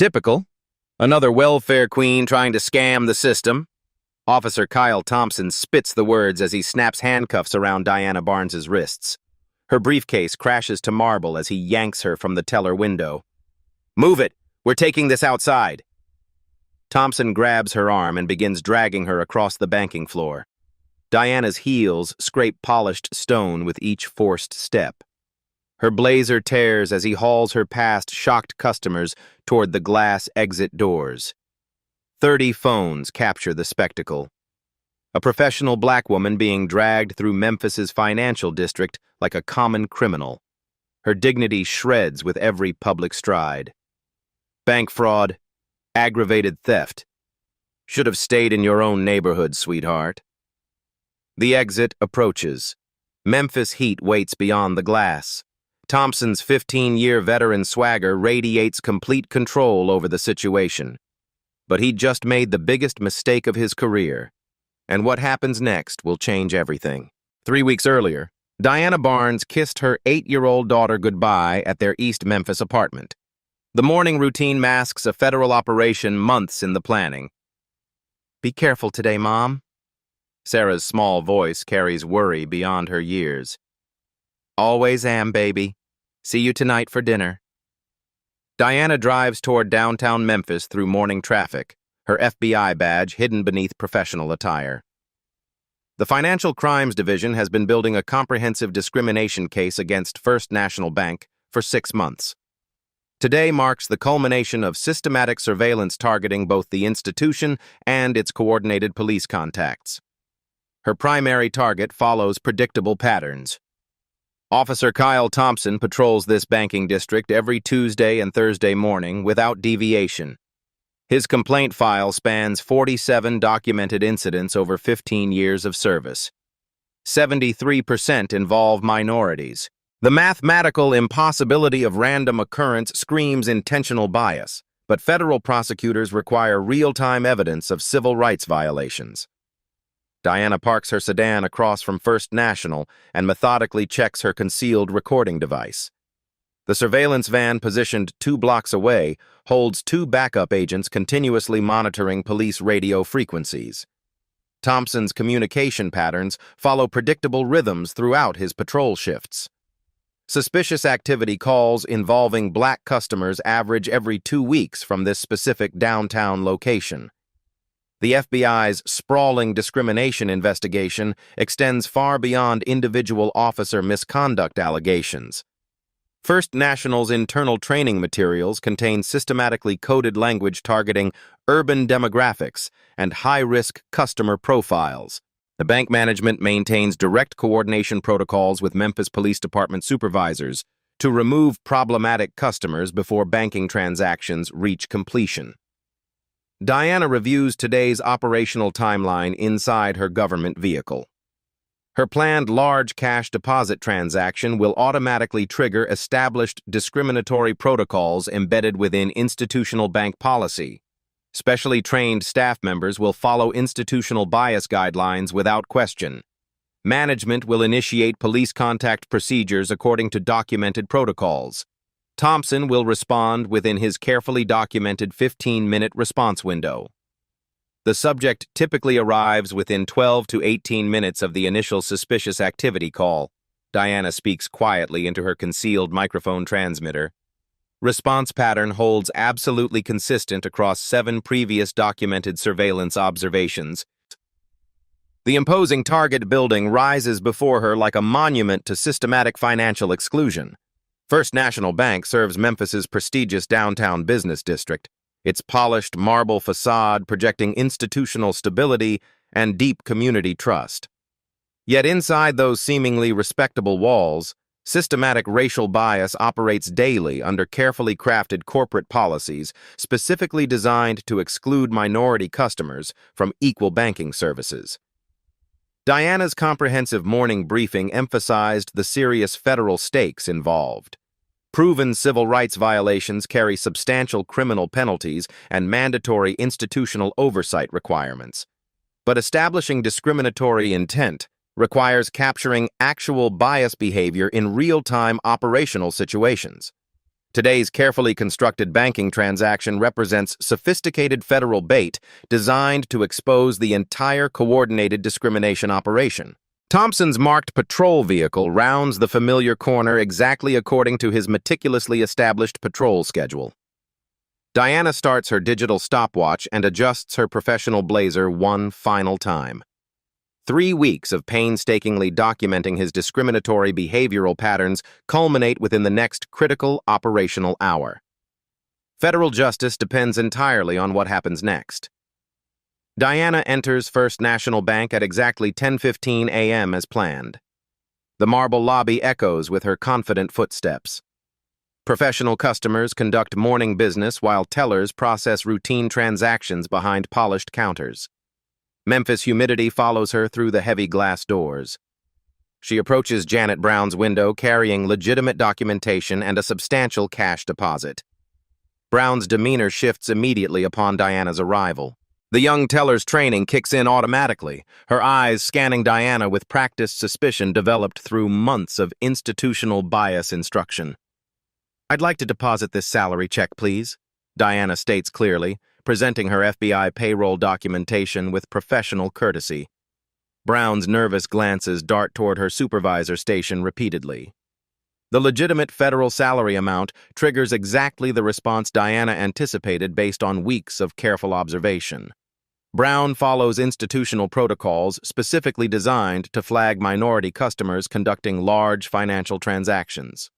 Typical. Another welfare queen trying to scam the system. Officer Kyle Thompson spits the words as he snaps handcuffs around Diana Barnes's wrists. Her briefcase crashes to marble as he yanks her from the teller window. "Move it! We're taking this outside!" Thompson grabs her arm and begins dragging her across the banking floor. Diana's heels scrape polished stone with each forced step. Her blazer tears as he hauls her past shocked customers toward the glass exit doors. 30 phones capture the spectacle. A professional black woman being dragged through Memphis's financial district like a common criminal. Her dignity shreds with every public stride. Bank fraud, aggravated theft. Should have stayed in your own neighborhood, sweetheart. The exit approaches. Memphis heat waits beyond the glass. Thompson's 15-year veteran swagger radiates complete control over the situation. But he just made the biggest mistake of his career. And what happens next will change everything. 3 weeks earlier, Diana Barnes kissed her 8-year-old daughter goodbye at their East Memphis apartment. The morning routine masks a federal operation months in the planning. "Be careful today, Mom." Sarah's small voice carries worry beyond her years. "Always am, baby. See you tonight for dinner." Diana drives toward downtown Memphis through morning traffic, her FBI badge hidden beneath professional attire. The Financial Crimes Division has been building a comprehensive discrimination case against First National Bank for 6 months. Today marks the culmination of systematic surveillance targeting both the institution and its coordinated police contacts. Her primary target follows predictable patterns. Officer Kyle Thompson patrols this banking district every Tuesday and Thursday morning without deviation. His complaint file spans 47 documented incidents over 15 years of service. 73% involve minorities. The mathematical impossibility of random occurrence screams intentional bias, but federal prosecutors require real-time evidence of civil rights violations. Diana parks her sedan across from First National and methodically checks her concealed recording device. The surveillance van positioned 2 blocks away holds 2 backup agents continuously monitoring police radio frequencies. Thompson's communication patterns follow predictable rhythms throughout his patrol shifts. Suspicious activity calls involving black customers average every 2 weeks from this specific downtown location. The FBI's sprawling discrimination investigation extends far beyond individual officer misconduct allegations. First National's internal training materials contain systematically coded language targeting urban demographics and high-risk customer profiles. The bank management maintains direct coordination protocols with Memphis Police Department supervisors to remove problematic customers before banking transactions reach completion. Diana reviews today's operational timeline inside her government vehicle. Her planned large cash deposit transaction will automatically trigger established discriminatory protocols embedded within institutional bank policy. Specially trained staff members will follow institutional bias guidelines without question. Management will initiate police contact procedures according to documented protocols. Thompson will respond within his carefully documented 15-minute response window. The subject typically arrives within 12 to 18 minutes of the initial suspicious activity call. Diana speaks quietly into her concealed microphone transmitter. Response pattern holds absolutely consistent across 7 previous documented surveillance observations. The imposing target building rises before her like a monument to systematic financial exclusion. First National Bank serves Memphis's prestigious downtown business district, its polished marble facade projecting institutional stability and deep community trust. Yet inside those seemingly respectable walls, systematic racial bias operates daily under carefully crafted corporate policies specifically designed to exclude minority customers from equal banking services. Diana's comprehensive morning briefing emphasized the serious federal stakes involved. Proven civil rights violations carry substantial criminal penalties and mandatory institutional oversight requirements. But establishing discriminatory intent requires capturing actual bias behavior in real-time operational situations. Today's carefully constructed banking transaction represents sophisticated federal bait designed to expose the entire coordinated discrimination operation. Thompson's marked patrol vehicle rounds the familiar corner exactly according to his meticulously established patrol schedule. Diana starts her digital stopwatch and adjusts her professional blazer one final time. 3 weeks of painstakingly documenting his discriminatory behavioral patterns culminate within the next critical operational hour. Federal justice depends entirely on what happens next. Diana enters First National Bank at exactly 10:15 a.m. as planned. The marble lobby echoes with her confident footsteps. Professional customers conduct morning business while tellers process routine transactions behind polished counters. Memphis humidity follows her through the heavy glass doors. She approaches Janet Brown's window carrying legitimate documentation and a substantial cash deposit. Brown's demeanor shifts immediately upon Diana's arrival. The young teller's training kicks in automatically, her eyes scanning Diana with practiced suspicion developed through months of institutional bias instruction. "I'd like to deposit this salary check, please," Diana states clearly, presenting her FBI payroll documentation with professional courtesy. Brown's nervous glances dart toward her supervisor station repeatedly. The legitimate federal salary amount triggers exactly the response Diana anticipated based on weeks of careful observation. Brown follows institutional protocols specifically designed to flag minority customers conducting large financial transactions.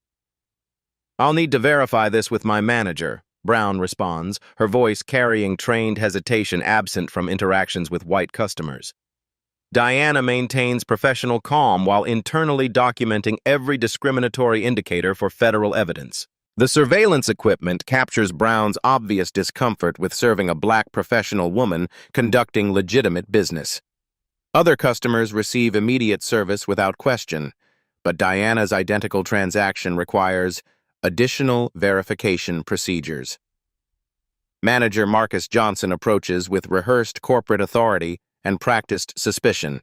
"I'll need to verify this with my manager," Brown responds, her voice carrying trained hesitation absent from interactions with white customers. Diana maintains professional calm while internally documenting every discriminatory indicator for federal evidence. The surveillance equipment captures Brown's obvious discomfort with serving a black professional woman conducting legitimate business. Other customers receive immediate service without question, but Diana's identical transaction requires additional verification procedures. Manager Marcus Johnson approaches with rehearsed corporate authority and practiced suspicion.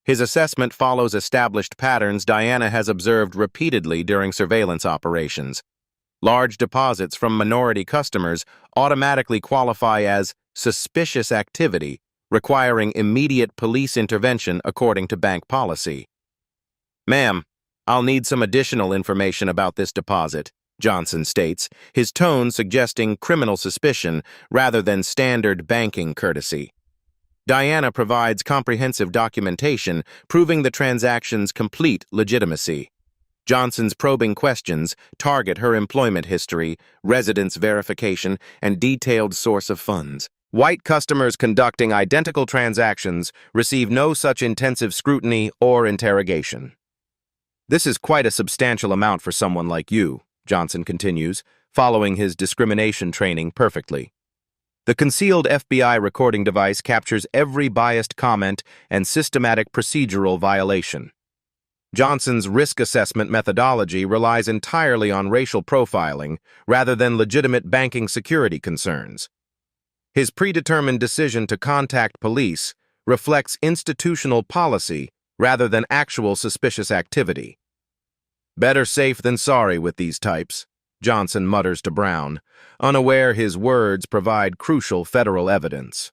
His assessment follows established patterns Diana has observed repeatedly during surveillance operations. Large deposits from minority customers automatically qualify as suspicious activity, requiring immediate police intervention according to bank policy. "Ma'am, I'll need some additional information about this deposit," Johnson states, his tone suggesting criminal suspicion rather than standard banking courtesy. Diana provides comprehensive documentation, proving the transaction's complete legitimacy. Johnson's probing questions target her employment history, residence verification, and detailed source of funds. White customers conducting identical transactions receive no such intensive scrutiny or interrogation. "This is quite a substantial amount for someone like you," Johnson continues, following his discrimination training perfectly. The concealed FBI recording device captures every biased comment and systematic procedural violation. Johnson's risk assessment methodology relies entirely on racial profiling rather than legitimate banking security concerns. His predetermined decision to contact police reflects institutional policy rather than actual suspicious activity. "Better safe than sorry with these types," Johnson mutters to Brown, unaware his words provide crucial federal evidence.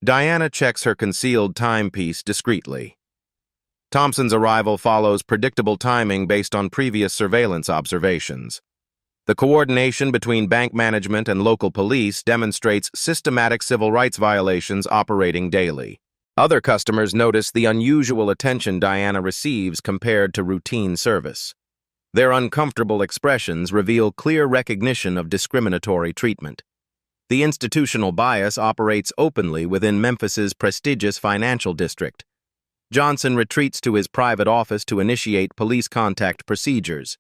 Diana checks her concealed timepiece discreetly. Thompson's arrival follows predictable timing based on previous surveillance observations. The coordination between bank management and local police demonstrates systematic civil rights violations operating daily. Other customers notice the unusual attention Diana receives compared to routine service. Their uncomfortable expressions reveal clear recognition of discriminatory treatment. The institutional bias operates openly within Memphis's prestigious financial district. Johnson retreats to his private office to initiate police contact procedures.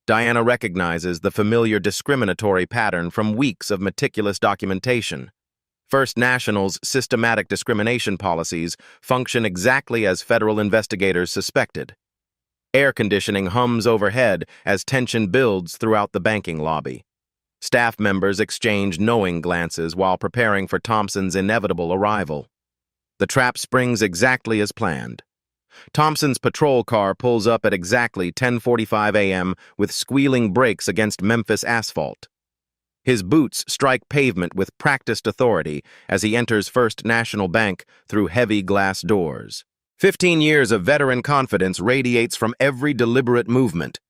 Diana recognizes the familiar discriminatory pattern from weeks of meticulous documentation. First National's systematic discrimination policies function exactly as federal investigators suspected. Air conditioning hums overhead as tension builds throughout the banking lobby. Staff members exchange knowing glances while preparing for Thompson's inevitable arrival. The trap springs exactly as planned. Thompson's patrol car pulls up at exactly 10:45 a.m. with squealing brakes against Memphis asphalt. His boots strike pavement with practiced authority as he enters First National Bank through heavy glass doors. 15 years of veteran confidence radiates from every deliberate movement.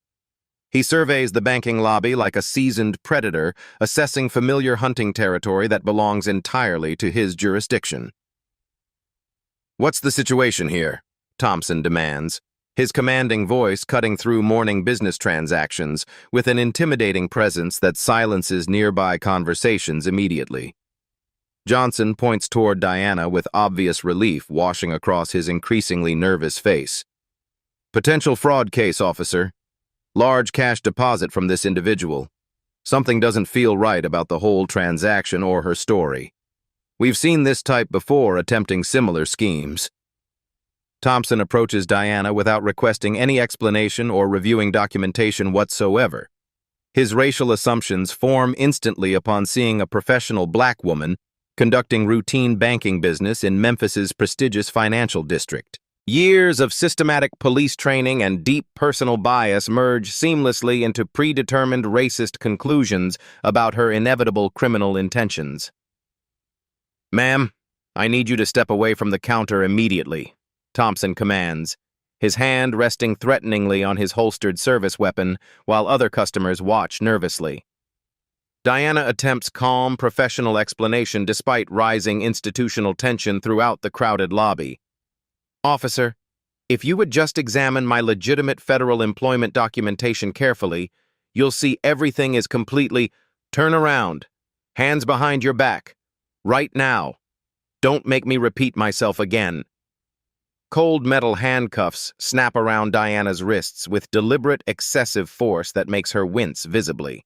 He surveys the banking lobby like a seasoned predator, assessing familiar hunting territory that belongs entirely to his jurisdiction. "What's the situation here?" Thompson demands, his commanding voice cutting through morning business transactions with an intimidating presence that silences nearby conversations immediately. Johnson points toward Diana with obvious relief washing across his increasingly nervous face. "Potential fraud case, officer. Large cash deposit from this individual. Something doesn't feel right about the whole transaction or her story. We've seen this type before attempting similar schemes." Thompson approaches Diana without requesting any explanation or reviewing documentation whatsoever. His racial assumptions form instantly upon seeing a professional black woman conducting routine banking business in Memphis's prestigious financial district. Years of systematic police training and deep personal bias merge seamlessly into predetermined racist conclusions about her inevitable criminal intentions. "Ma'am, I need you to step away from the counter immediately," Thompson commands, his hand resting threateningly on his holstered service weapon while other customers watch nervously. Diana attempts calm, professional explanation despite rising institutional tension throughout the crowded lobby. "Officer, if you would just examine my legitimate federal employment documentation carefully, you'll see everything is completely— Turn around. Hands behind your back. Right now. Don't make me repeat myself again." Cold metal handcuffs snap around Diana's wrists with deliberate, excessive force that makes her wince visibly.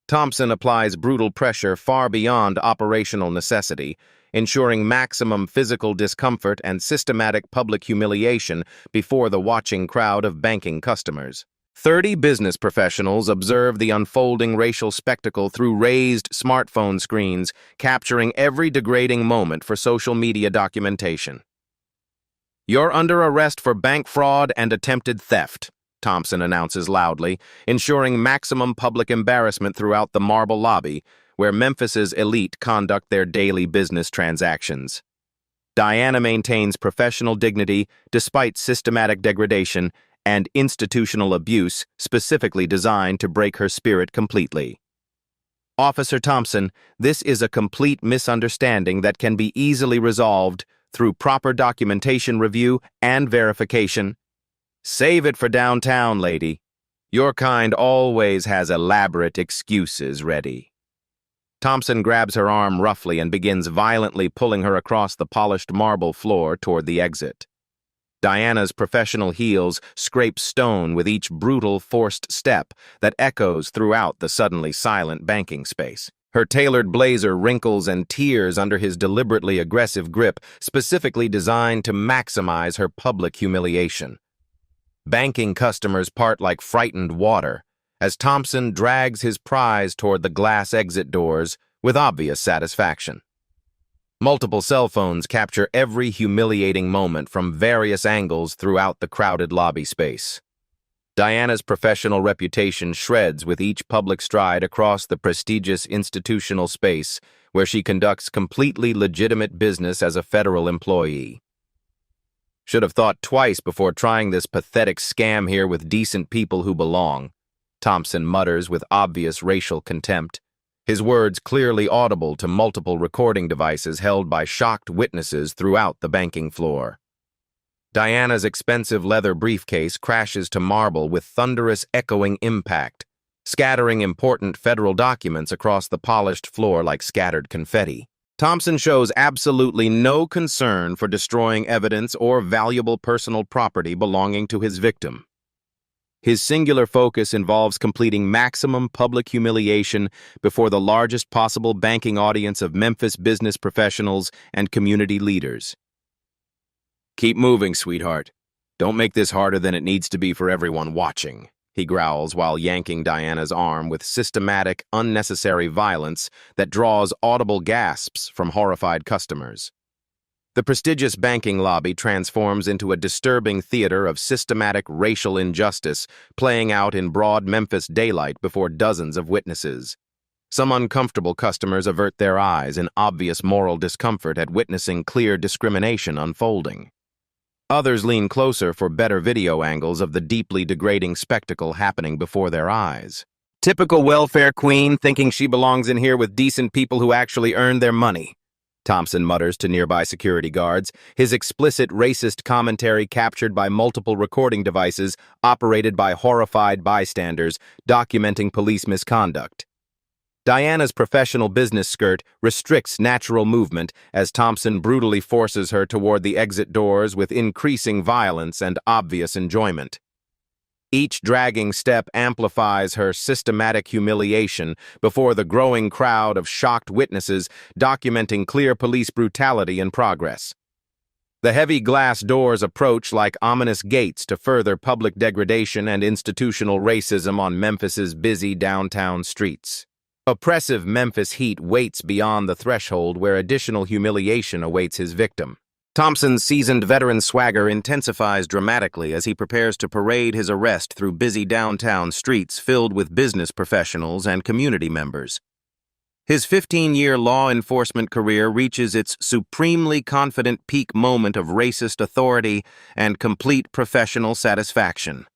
Thompson applies brutal pressure far beyond operational necessity, ensuring maximum physical discomfort and systematic public humiliation before the watching crowd of banking customers. 30 business professionals observe the unfolding racial spectacle through raised smartphone screens, capturing every degrading moment for social media documentation. "You're under arrest for bank fraud and attempted theft," Thompson announces loudly, ensuring maximum public embarrassment throughout the marble lobby, where Memphis's elite conduct their daily business transactions. Diana maintains professional dignity despite systematic degradation and institutional abuse specifically designed to break her spirit completely. "Officer Thompson, this is a complete misunderstanding that can be easily resolved through proper documentation review and verification." "Save it for downtown, lady. Your kind always has elaborate excuses ready." Thompson grabs her arm roughly and begins violently pulling her across the polished marble floor toward the exit. Diana's professional heels scrape stone with each brutal, forced step that echoes throughout the suddenly silent banking space. Her tailored blazer wrinkles and tears under his deliberately aggressive grip, specifically designed to maximize her public humiliation. Banking customers part like frightened water as Thompson drags his prize toward the glass exit doors with obvious satisfaction. Multiple cell phones capture every humiliating moment from various angles throughout the crowded lobby space. Diana's professional reputation shreds with each public stride across the prestigious institutional space where she conducts completely legitimate business as a federal employee. "Should have thought twice before trying this pathetic scam here with decent people who belong," Thompson mutters with obvious racial contempt, his words clearly audible to multiple recording devices held by shocked witnesses throughout the banking floor. Diana's expensive leather briefcase crashes to marble with thunderous, echoing impact, scattering important federal documents across the polished floor like scattered confetti. Thompson shows absolutely no concern for destroying evidence or valuable personal property belonging to his victim. His singular focus involves completing maximum public humiliation before the largest possible banking audience of Memphis business professionals and community leaders. "Keep moving, sweetheart. Don't make this harder than it needs to be for everyone watching," he growls while yanking Diana's arm with systematic, unnecessary violence that draws audible gasps from horrified customers. The prestigious banking lobby transforms into a disturbing theater of systematic racial injustice, playing out in broad Memphis daylight before dozens of witnesses. Some uncomfortable customers avert their eyes in obvious moral discomfort at witnessing clear discrimination unfolding. Others lean closer for better video angles of the deeply degrading spectacle happening before their eyes. Typical welfare queen thinking she belongs in here with decent people who actually earned their money, Thompson mutters to nearby security guards, his explicit racist commentary captured by multiple recording devices operated by horrified bystanders documenting police misconduct. Diana's professional business skirt restricts natural movement as Thompson brutally forces her toward the exit doors with increasing violence and obvious enjoyment. Each dragging step amplifies her systematic humiliation before the growing crowd of shocked witnesses documenting clear police brutality in progress. The heavy glass doors approach like ominous gates to further public degradation and institutional racism on Memphis's busy downtown streets. Oppressive Memphis heat waits beyond the threshold where additional humiliation awaits his victim. Thompson's seasoned veteran swagger intensifies dramatically as he prepares to parade his arrest through busy downtown streets filled with business professionals and community members. His 15-year law enforcement career reaches its supremely confident peak moment of racist authority and complete professional satisfaction.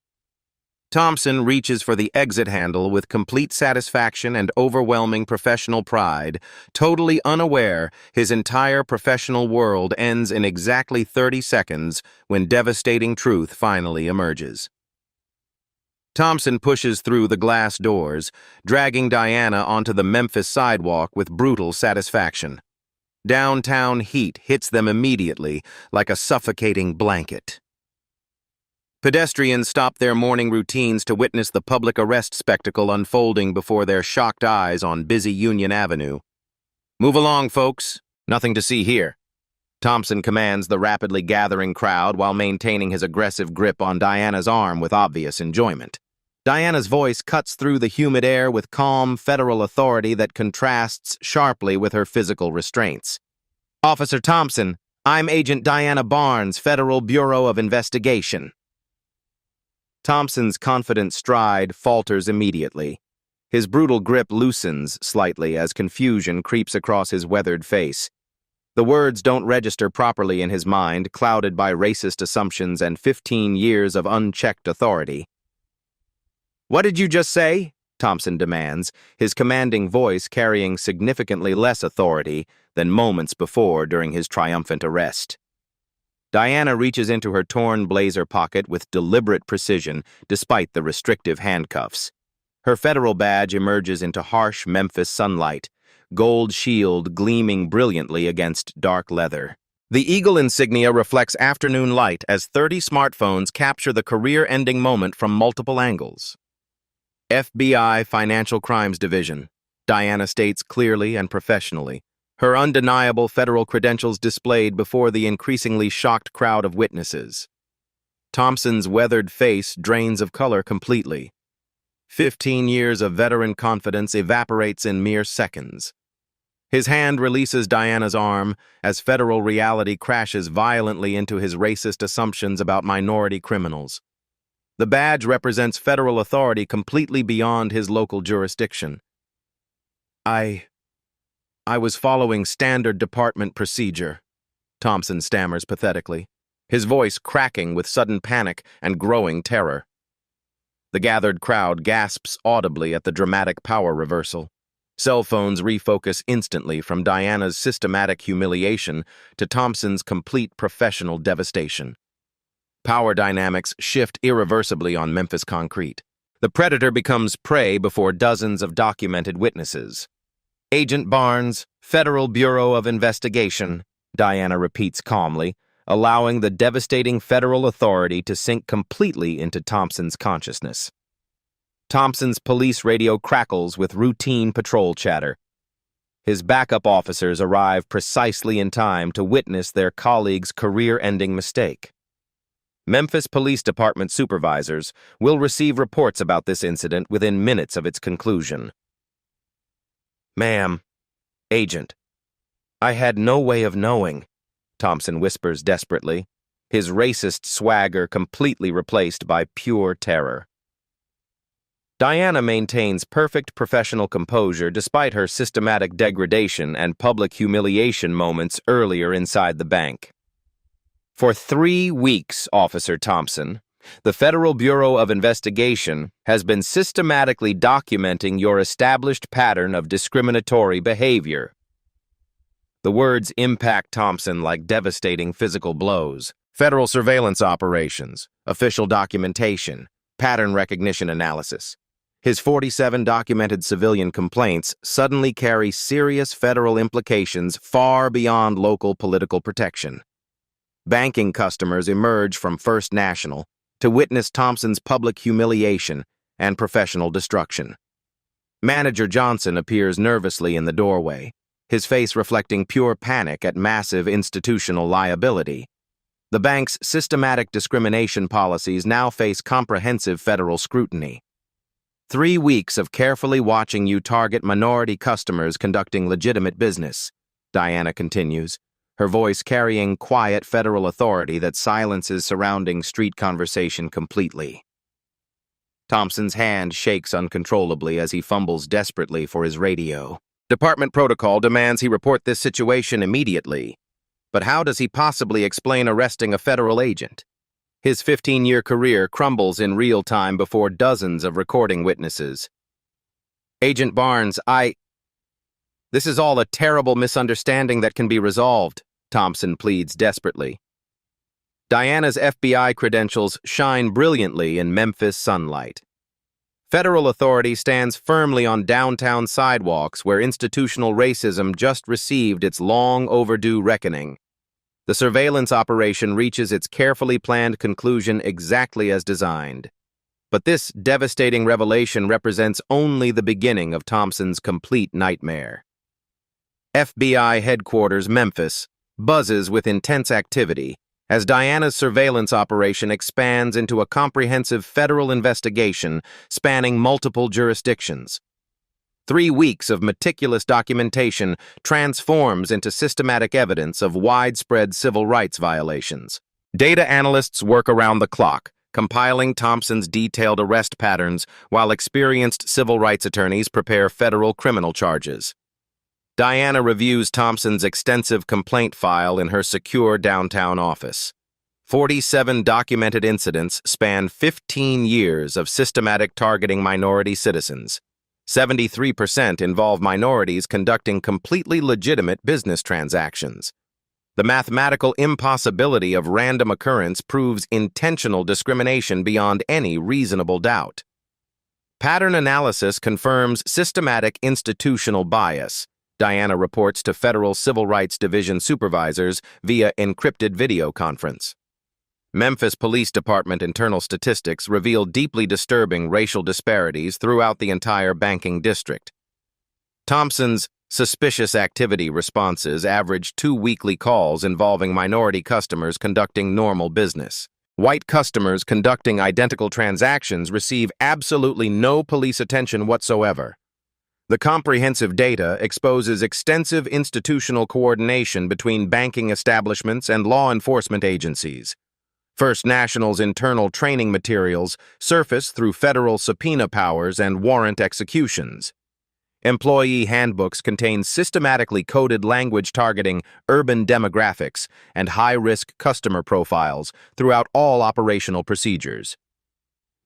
Thompson reaches for the exit handle with complete satisfaction and overwhelming professional pride, totally unaware his entire professional world ends in exactly 30 seconds when devastating truth finally emerges. Thompson pushes through the glass doors, dragging Diana onto the Memphis sidewalk with brutal satisfaction. Downtown heat hits them immediately like a suffocating blanket. Pedestrians stop their morning routines to witness the public arrest spectacle unfolding before their shocked eyes on busy Union Avenue. "Move along, folks. Nothing to see here," Thompson commands the rapidly gathering crowd while maintaining his aggressive grip on Diana's arm with obvious enjoyment. Diana's voice cuts through the humid air with calm federal authority that contrasts sharply with her physical restraints. "Officer Thompson, I'm Agent Diana Barnes, Federal Bureau of Investigation." Thompson's confident stride falters immediately. His brutal grip loosens slightly as confusion creeps across his weathered face. The words don't register properly in his mind, clouded by racist assumptions and 15 years of unchecked authority. "What did you just say?" Thompson demands, his commanding voice carrying significantly less authority than moments before during his triumphant arrest. Diana reaches into her torn blazer pocket with deliberate precision despite the restrictive handcuffs. Her federal badge emerges into harsh Memphis sunlight, gold shield gleaming brilliantly against dark leather. The eagle insignia reflects afternoon light as 30 smartphones capture the career-ending moment from multiple angles. "FBI Financial Crimes Division," Diana states clearly and professionally, her undeniable federal credentials displayed before the increasingly shocked crowd of witnesses. Thompson's weathered face drains of color completely. 15 years of veteran confidence evaporates in mere seconds. His hand releases Diana's arm as federal reality crashes violently into his racist assumptions about minority criminals. The badge represents federal authority completely beyond his local jurisdiction. I was following standard department procedure," Thompson stammers pathetically, his voice cracking with sudden panic and growing terror. The gathered crowd gasps audibly at the dramatic power reversal. Cell phones refocus instantly from Diana's systematic humiliation to Thompson's complete professional devastation. Power dynamics shift irreversibly on Memphis concrete. The predator becomes prey before dozens of documented witnesses. "Agent Barnes, Federal Bureau of Investigation," Diana repeats calmly, allowing the devastating federal authority to sink completely into Thompson's consciousness. Thompson's police radio crackles with routine patrol chatter. His backup officers arrive precisely in time to witness their colleague's career-ending mistake. Memphis Police Department supervisors will receive reports about this incident within minutes of its conclusion. "Ma'am, Agent, I had no way of knowing," Thompson whispers desperately, his racist swagger completely replaced by pure terror. Diana maintains perfect professional composure despite her systematic degradation and public humiliation moments earlier inside the bank. For 3 weeks, Officer Thompson, the Federal Bureau of Investigation has been systematically documenting your established pattern of discriminatory behavior. The words impact Thompson like devastating physical blows. Federal surveillance operations, official documentation, pattern recognition analysis. His 47 documented civilian complaints suddenly carry serious federal implications far beyond local political protection. Banking customers emerge from First National to witness Thompson's public humiliation and professional destruction. Manager Johnson appears nervously in the doorway, his face reflecting pure panic at massive institutional liability. The bank's systematic discrimination policies now face comprehensive federal scrutiny. 3 weeks of carefully watching you target minority customers conducting legitimate business, Diana continues, her voice carrying quiet federal authority that silences surrounding street conversation completely. Thompson's hand shakes uncontrollably as he fumbles desperately for his radio. Department protocol demands he report this situation immediately. But how does he possibly explain arresting a federal agent? His 15-year career crumbles in real time before dozens of recording witnesses. Agent Barnes, This is all a terrible misunderstanding that can be resolved, Thompson pleads desperately. Diana's FBI credentials shine brilliantly in Memphis sunlight. Federal authority stands firmly on downtown sidewalks where institutional racism just received its long overdue reckoning. The surveillance operation reaches its carefully planned conclusion exactly as designed. But this devastating revelation represents only the beginning of Thompson's complete nightmare. FBI headquarters, Memphis, buzzes with intense activity as Diana's surveillance operation expands into a comprehensive federal investigation spanning multiple jurisdictions. 3 weeks of meticulous documentation transforms into systematic evidence of widespread civil rights violations. Data analysts work around the clock, compiling Thompson's detailed arrest patterns while experienced civil rights attorneys prepare federal criminal charges. Diana reviews Thompson's extensive complaint file in her secure downtown office. 47 documented incidents span 15 years of systematic targeting minority citizens. 73% involve minorities conducting completely legitimate business transactions. The mathematical impossibility of random occurrence proves intentional discrimination beyond any reasonable doubt. Pattern analysis confirms systematic institutional bias, Diana reports to Federal Civil Rights Division supervisors via encrypted video conference. Memphis Police Department internal statistics reveal deeply disturbing racial disparities throughout the entire banking district. Thompson's suspicious activity responses average 2 weekly calls involving minority customers conducting normal business. White customers conducting identical transactions receive absolutely no police attention whatsoever. The comprehensive data exposes extensive institutional coordination between banking establishments and law enforcement agencies. First National's internal training materials surface through federal subpoena powers and warrant executions. Employee handbooks contain systematically coded language targeting urban demographics and high-risk customer profiles throughout all operational procedures.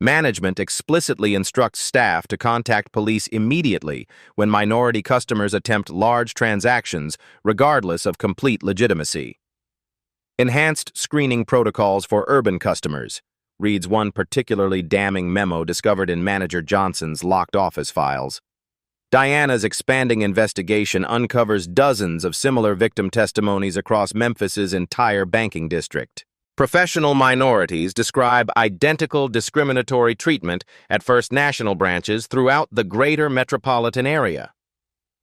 Management explicitly instructs staff to contact police immediately when minority customers attempt large transactions, regardless of complete legitimacy. Enhanced screening protocols for urban customers, reads one particularly damning memo discovered in Manager Johnson's locked office files. Diana's expanding investigation uncovers dozens of similar victim testimonies across Memphis's entire banking district. Professional minorities describe identical discriminatory treatment at First National branches throughout the greater metropolitan area.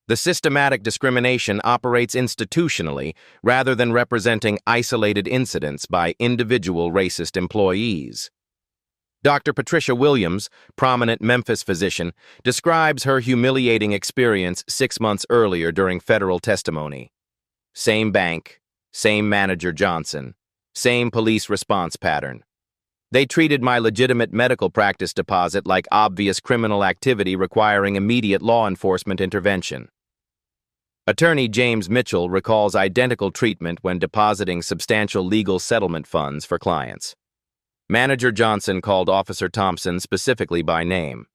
The systematic discrimination operates institutionally rather than representing isolated incidents by individual racist employees. Dr. Patricia Williams, prominent Memphis physician, describes her humiliating experience 6 months earlier during federal testimony. Same bank, Same manager Johnson. Same police response pattern. They treated my legitimate medical practice deposit like obvious criminal activity requiring immediate law enforcement intervention. Attorney James Mitchell recalls identical treatment when depositing substantial legal settlement funds for clients. Manager Johnson called Officer Thompson specifically by name.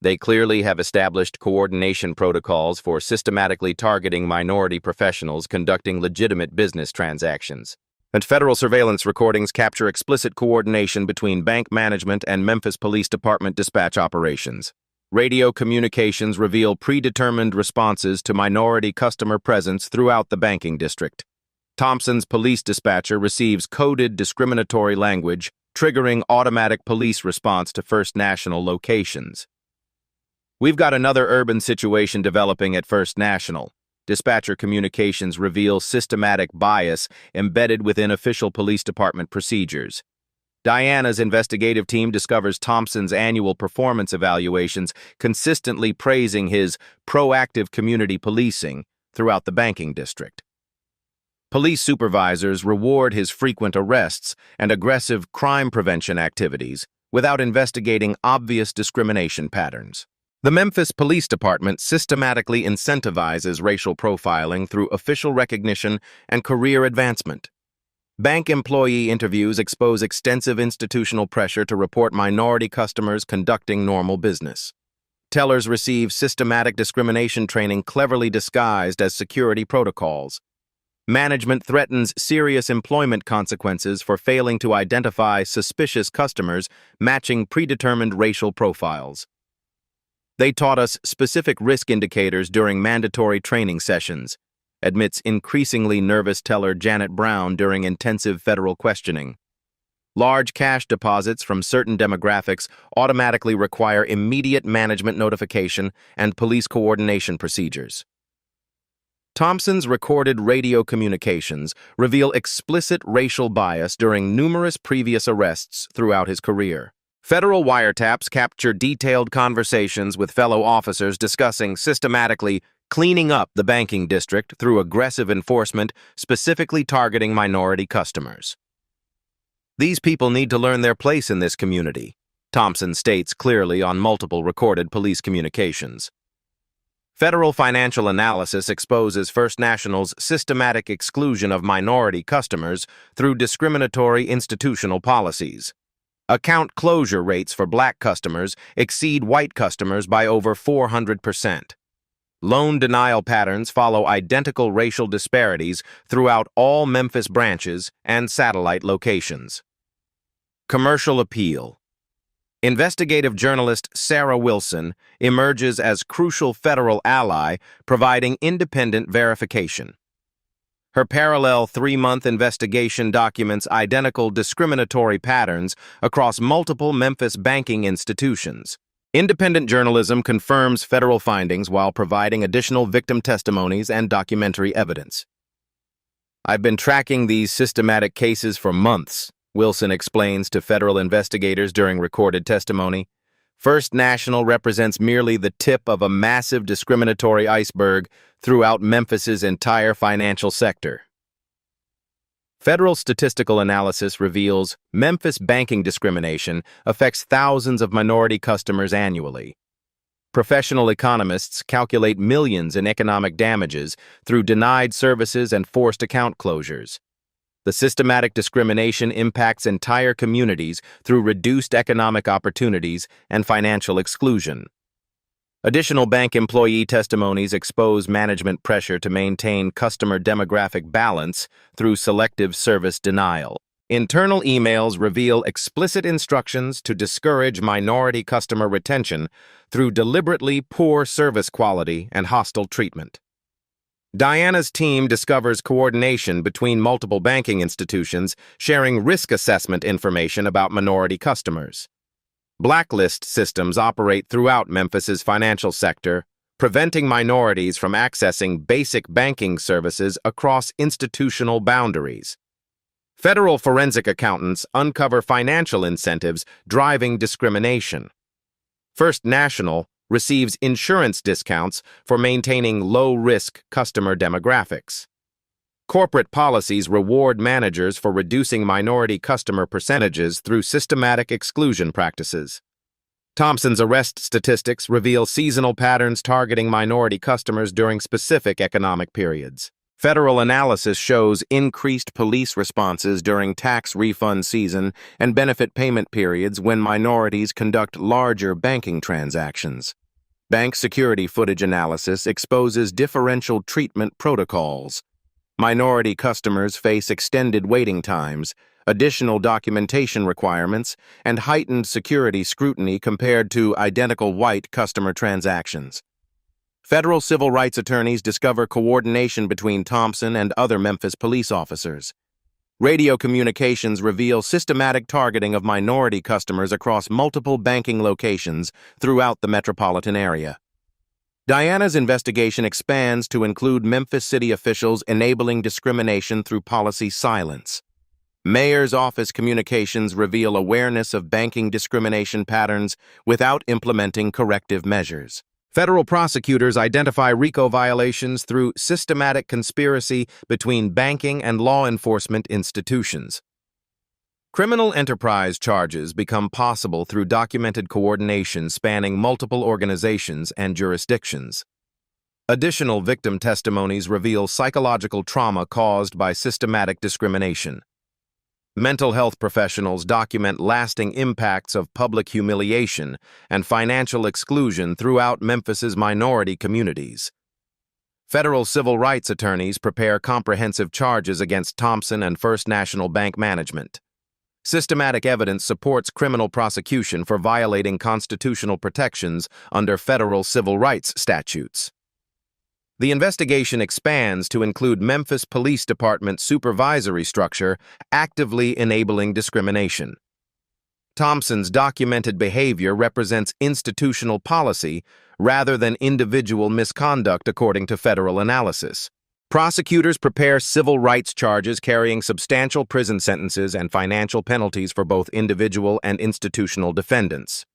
They clearly have established coordination protocols for systematically targeting minority professionals conducting legitimate business transactions. And federal surveillance recordings capture explicit coordination between bank management and Memphis Police Department dispatch operations. Radio communications reveal predetermined responses to minority customer presence throughout the banking district. Thompson's police dispatcher receives coded discriminatory language, triggering automatic police response to First National locations. We've got another urban situation developing at First National. Dispatcher communications reveal systematic bias embedded within official police department procedures. Diana's investigative team discovers Thompson's annual performance evaluations consistently praising his proactive community policing throughout the banking district. Police supervisors reward his frequent arrests and aggressive crime prevention activities without investigating obvious discrimination patterns. The Memphis Police Department systematically incentivizes racial profiling through official recognition and career advancement. Bank employee interviews expose extensive institutional pressure to report minority customers conducting normal business. Tellers receive systematic discrimination training cleverly disguised as security protocols. Management threatens serious employment consequences for failing to identify suspicious customers matching predetermined racial profiles. They taught us specific risk indicators during mandatory training sessions, admits increasingly nervous teller Janet Brown during intensive federal questioning. Large cash deposits from certain demographics automatically require immediate management notification and police coordination procedures. Thompson's recorded radio communications reveal explicit racial bias during numerous previous arrests throughout his career. Federal wiretaps capture detailed conversations with fellow officers discussing systematically cleaning up the banking district through aggressive enforcement, specifically targeting minority customers. These people need to learn their place in this community, Thompson states clearly on multiple recorded police communications. Federal financial analysis exposes First National's systematic exclusion of minority customers through discriminatory institutional policies. Account closure rates for black customers exceed white customers by over 400%. Loan denial patterns follow identical racial disparities throughout all Memphis branches and satellite locations. Commercial appeal. Investigative journalist Sarah Wilson emerges as crucial federal ally, providing independent verification. Her parallel 3-month investigation documents identical discriminatory patterns across multiple Memphis banking institutions. Independent journalism confirms federal findings while providing additional victim testimonies and documentary evidence. I've been tracking these systematic cases for months, Wilson explains to federal investigators during recorded testimony. First National represents merely the tip of a massive discriminatory iceberg throughout Memphis's entire financial sector. Federal statistical analysis reveals Memphis banking discrimination affects thousands of minority customers annually. Professional economists calculate millions in economic damages through denied services and forced account closures. The systematic discrimination impacts entire communities through reduced economic opportunities and financial exclusion. Additional bank employee testimonies expose management pressure to maintain customer demographic balance through selective service denial. Internal emails reveal explicit instructions to discourage minority customer retention through deliberately poor service quality and hostile treatment. Diana's team discovers coordination between multiple banking institutions, sharing risk assessment information about minority customers. Blacklist systems operate throughout Memphis's financial sector, preventing minorities from accessing basic banking services across institutional boundaries. Federal forensic accountants uncover financial incentives driving discrimination. First National receives insurance discounts for maintaining low-risk customer demographics. Corporate policies reward managers for reducing minority customer percentages through systematic exclusion practices. Thompson's arrest statistics reveal seasonal patterns targeting minority customers during specific economic periods. Federal analysis shows increased police responses during tax refund season and benefit payment periods when minorities conduct larger banking transactions. Bank security footage analysis exposes differential treatment protocols. Minority customers face extended waiting times, additional documentation requirements, and heightened security scrutiny compared to identical white customer transactions. Federal civil rights attorneys discover coordination between Thompson and other Memphis police officers. Radio communications reveal systematic targeting of minority customers across multiple banking locations throughout the metropolitan area. Diana's investigation expands to include Memphis city officials enabling discrimination through policy silence. Mayor's office communications reveal awareness of banking discrimination patterns without implementing corrective measures. Federal prosecutors identify RICO violations through systematic conspiracy between banking and law enforcement institutions. Criminal enterprise charges become possible through documented coordination spanning multiple organizations and jurisdictions. Additional victim testimonies reveal psychological trauma caused by systematic discrimination. Mental health professionals document lasting impacts of public humiliation and financial exclusion throughout Memphis's minority communities. Federal civil rights attorneys prepare comprehensive charges against Thompson and First National Bank management. Systematic evidence supports criminal prosecution for violating constitutional protections under federal civil rights statutes. The investigation expands to include Memphis Police Department supervisory structure actively enabling discrimination. Thompson's documented behavior represents institutional policy rather than individual misconduct according to federal analysis. Prosecutors prepare civil rights charges carrying substantial prison sentences and financial penalties for both individual and institutional defendants.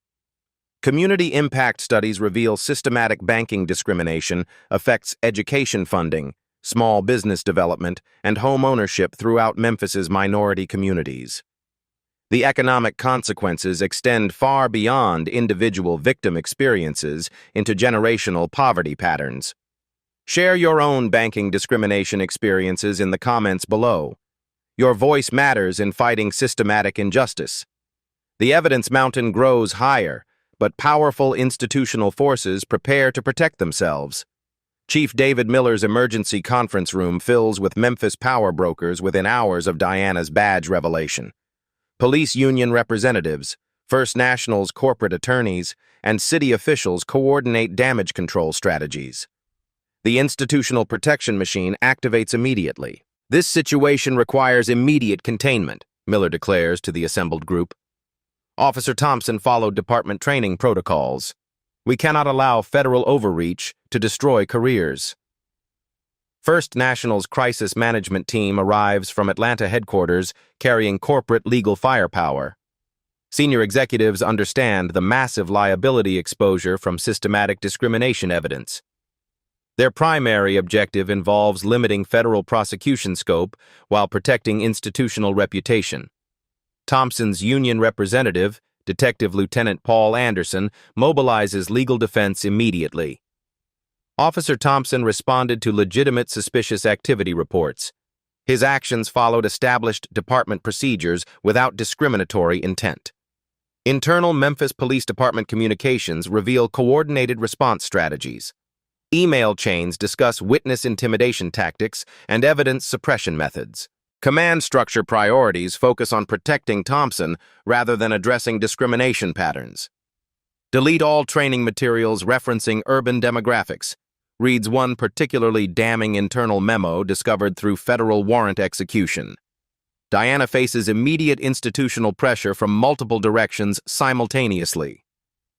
Community impact studies reveal systematic banking discrimination affects education funding, small business development, and home ownership throughout Memphis's minority communities. The economic consequences extend far beyond individual victim experiences into generational poverty patterns. Share your own banking discrimination experiences in the comments below. Your voice matters in fighting systematic injustice. The evidence mountain grows higher, but powerful institutional forces prepare to protect themselves. Chief David Miller's emergency conference room fills with Memphis power brokers within hours of Diana's badge revelation. Police union representatives, First National's corporate attorneys, and city officials coordinate damage control strategies. The institutional protection machine activates immediately. This situation requires immediate containment, Miller declares to the assembled group. Officer Thompson followed department training protocols. We cannot allow federal overreach to destroy careers. First National's crisis management team arrives from Atlanta headquarters carrying corporate legal firepower. Senior executives understand the massive liability exposure from systematic discrimination evidence. Their primary objective involves limiting federal prosecution scope while protecting institutional reputation. Thompson's union representative, Detective Lieutenant Paul Anderson, mobilizes legal defense immediately. Officer Thompson responded to legitimate suspicious activity reports. His actions followed established department procedures without discriminatory intent. Internal Memphis Police Department communications reveal coordinated response strategies. Email chains discuss witness intimidation tactics and evidence suppression methods. Command structure priorities focus on protecting Thompson rather than addressing discrimination patterns. Delete all training materials referencing urban demographics, reads one particularly damning internal memo discovered through federal warrant execution. Diana faces immediate institutional pressure from multiple directions simultaneously.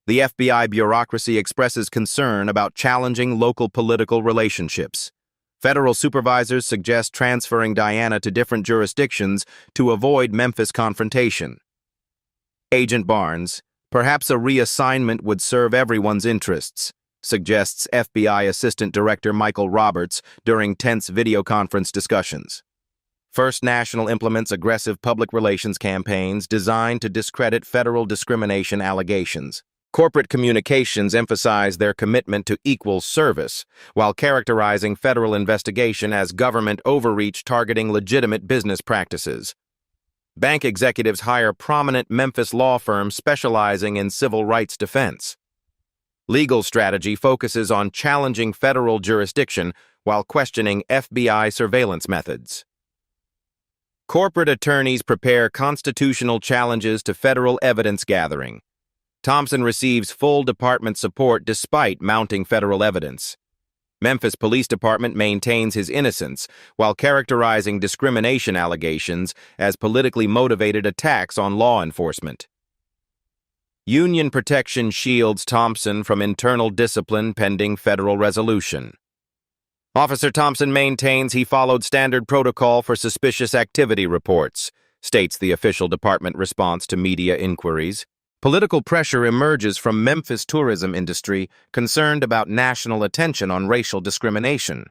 The FBI bureaucracy expresses concern about challenging local political relationships. Federal supervisors suggest transferring Diana to different jurisdictions to avoid Memphis confrontation. Agent Barnes, perhaps a reassignment would serve everyone's interests. suggests FBI Assistant Director Michael Roberts during tense video conference discussions. First National implements aggressive public relations campaigns designed to discredit federal discrimination allegations. Corporate communications emphasize their commitment to equal service, while characterizing federal investigation as government overreach targeting legitimate business practices. Bank executives hire prominent Memphis law firms specializing in civil rights defense. Legal strategy focuses on challenging federal jurisdiction while questioning FBI surveillance methods. Corporate attorneys prepare constitutional challenges to federal evidence gathering. Thompson receives full department support despite mounting federal evidence. Memphis Police Department maintains his innocence while characterizing discrimination allegations as politically motivated attacks on law enforcement. Union protection shields Thompson from internal discipline pending federal resolution. Officer Thompson maintains he followed standard protocol for suspicious activity reports, states the official department response to media inquiries. Political pressure emerges from Memphis tourism industry concerned about national attention on racial discrimination.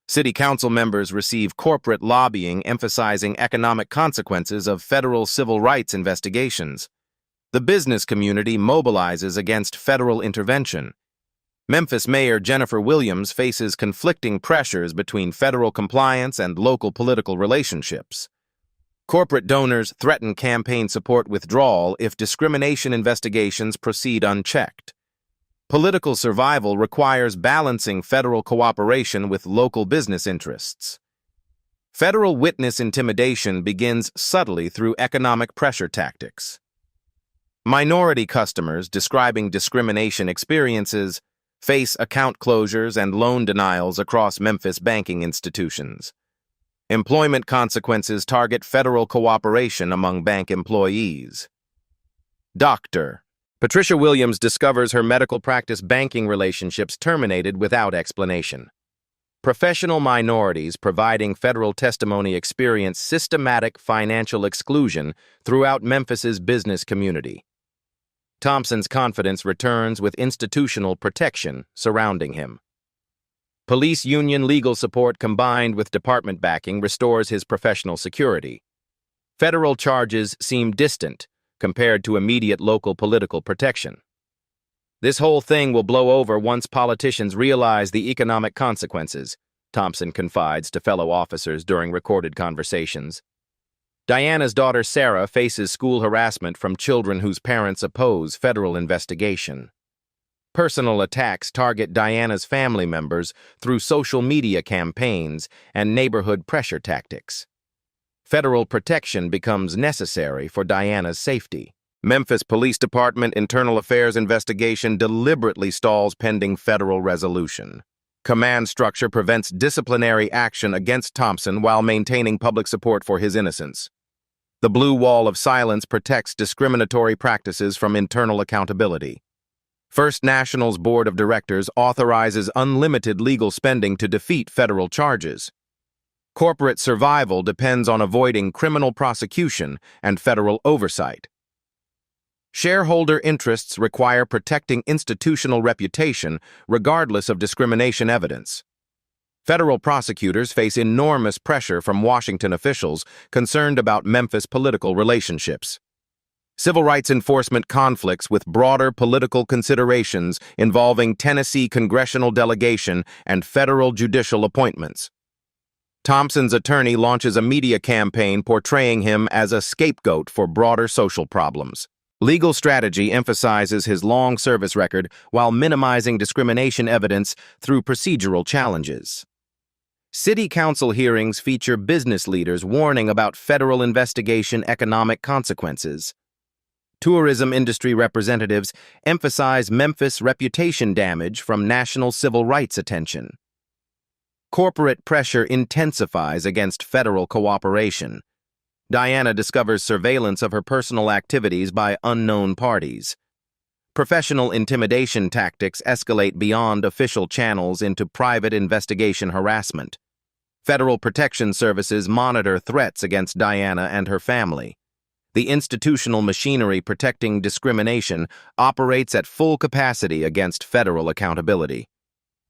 City council members receive corporate lobbying emphasizing economic consequences of federal civil rights investigations. The business community mobilizes against federal intervention. Memphis Mayor Jennifer Williams faces conflicting pressures between federal compliance and local political relationships. Corporate donors threaten campaign support withdrawal if discrimination investigations proceed unchecked. Political survival requires balancing federal cooperation with local business interests. Federal witness intimidation begins subtly through economic pressure tactics. Minority customers describing discrimination experiences face account closures and loan denials across Memphis banking institutions. Employment consequences target federal cooperation among bank employees. Doctor. Patricia Williams discovers her medical practice banking relationships terminated without explanation. Professional minorities providing federal testimony experience systematic financial exclusion throughout Memphis's business community. Thompson's confidence returns with institutional protection surrounding him. Police union legal support combined with department backing restores his professional security. Federal charges seem distant compared to immediate local political protection. This whole thing will blow over once politicians realize the economic consequences, Thompson confides to fellow officers during recorded conversations. Diana's daughter Sarah faces school harassment from children whose parents oppose federal investigation. Personal attacks target Diana's family members through social media campaigns and neighborhood pressure tactics. Federal protection becomes necessary for Diana's safety. Memphis Police Department internal affairs investigation deliberately stalls pending federal resolution. Command structure prevents disciplinary action against Thompson while maintaining public support for his innocence. The blue wall of silence protects discriminatory practices from internal accountability. First National's Board of Directors authorizes unlimited legal spending to defeat federal charges. Corporate survival depends on avoiding criminal prosecution and federal oversight. Shareholder interests require protecting institutional reputation regardless of discrimination evidence. Federal prosecutors face enormous pressure from Washington officials concerned about Memphis political relationships. Civil rights enforcement conflicts with broader political considerations involving Tennessee congressional delegation and federal judicial appointments. Thompson's attorney launches a media campaign portraying him as a scapegoat for broader social problems. Legal strategy emphasizes his long service record while minimizing discrimination evidence through procedural challenges. City council hearings feature business leaders warning about federal investigation economic consequences. Tourism industry representatives emphasize Memphis reputation damage from national civil rights attention. Corporate pressure intensifies against federal cooperation. Diana discovers surveillance of her personal activities by unknown parties. Professional intimidation tactics escalate beyond official channels into private investigation harassment. Federal protection services monitor threats against Diana and her family. The institutional machinery protecting discrimination operates at full capacity against federal accountability.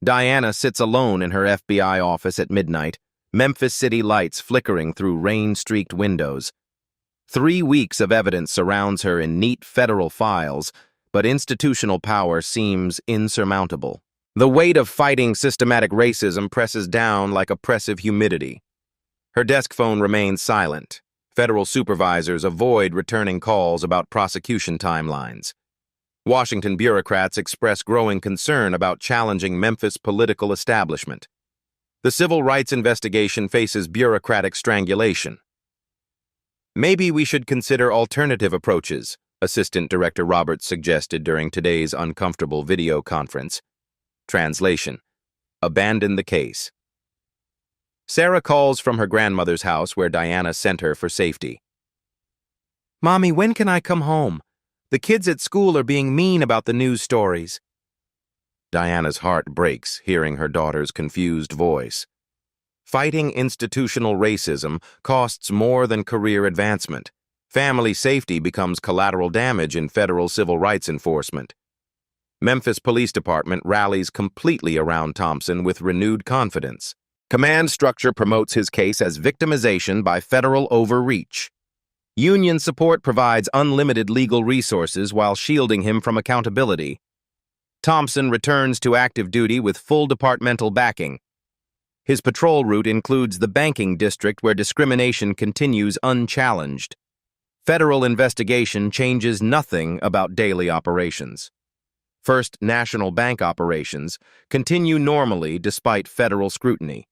Diana sits alone in her FBI office at midnight, Memphis city lights flickering through rain-streaked windows. 3 weeks of evidence surrounds her in neat federal files, but institutional power seems insurmountable. The weight of fighting systematic racism presses down like oppressive humidity. Her desk phone remains silent. Federal supervisors avoid returning calls about prosecution timelines. Washington bureaucrats express growing concern about challenging Memphis' political establishment. The civil rights investigation faces bureaucratic strangulation. Maybe we should consider alternative approaches, Assistant Director Roberts suggested during today's uncomfortable video conference. Translation: abandon the case. Sarah calls from her grandmother's house where Diana sent her for safety. "Mommy, when can I come home? The kids at school are being mean about the news stories." Diana's heart breaks hearing her daughter's confused voice. Fighting institutional racism costs more than career advancement. Family safety becomes collateral damage in federal civil rights enforcement. Memphis Police Department rallies completely around Thompson with renewed confidence. Command structure promotes his case as victimization by federal overreach. Union support provides unlimited legal resources while shielding him from accountability. Thompson returns to active duty with full departmental backing. His patrol route includes the banking district where discrimination continues unchallenged. Federal investigation changes nothing about daily operations. First National Bank operations continue normally despite federal scrutiny.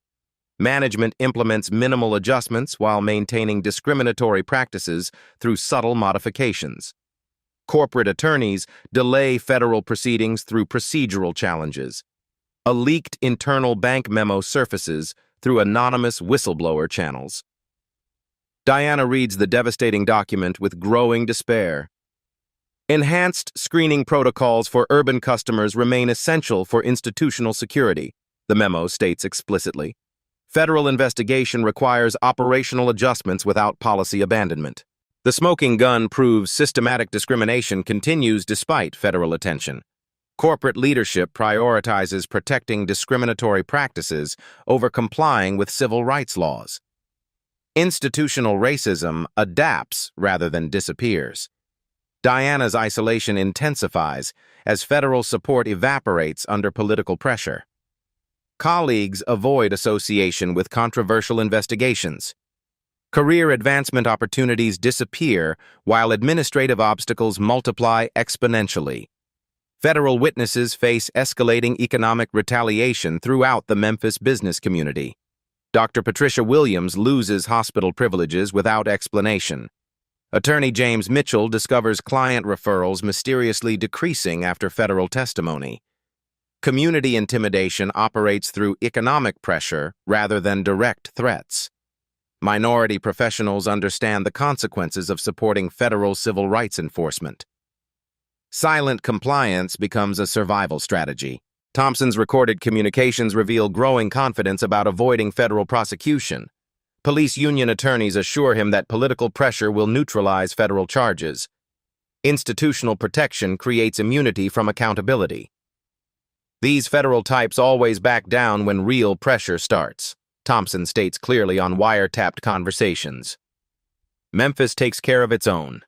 Management implements minimal adjustments while maintaining discriminatory practices through subtle modifications. Corporate attorneys delay federal proceedings through procedural challenges. A leaked internal bank memo surfaces through anonymous whistleblower channels. Diana reads the devastating document with growing despair. Enhanced screening protocols for urban customers remain essential for institutional security, the memo states explicitly. Federal investigation requires operational adjustments without policy abandonment. The smoking gun proves systematic discrimination continues despite federal attention. Corporate leadership prioritizes protecting discriminatory practices over complying with civil rights laws. Institutional racism adapts rather than disappears. Diana's isolation intensifies as federal support evaporates under political pressure. Colleagues avoid association with controversial investigations. Career advancement opportunities disappear while administrative obstacles multiply exponentially. Federal witnesses face escalating economic retaliation throughout the Memphis business community. Dr. Patricia Williams loses hospital privileges without explanation. Attorney James Mitchell discovers client referrals mysteriously decreasing after federal testimony. Community intimidation operates through economic pressure rather than direct threats. Minority professionals understand the consequences of supporting federal civil rights enforcement. Silent compliance becomes a survival strategy. Thompson's recorded communications reveal growing confidence about avoiding federal prosecution. Police union attorneys assure him that political pressure will neutralize federal charges. Institutional protection creates immunity from accountability. These federal types always back down when real pressure starts, Thompson states clearly on wiretapped conversations. Memphis takes care of its own.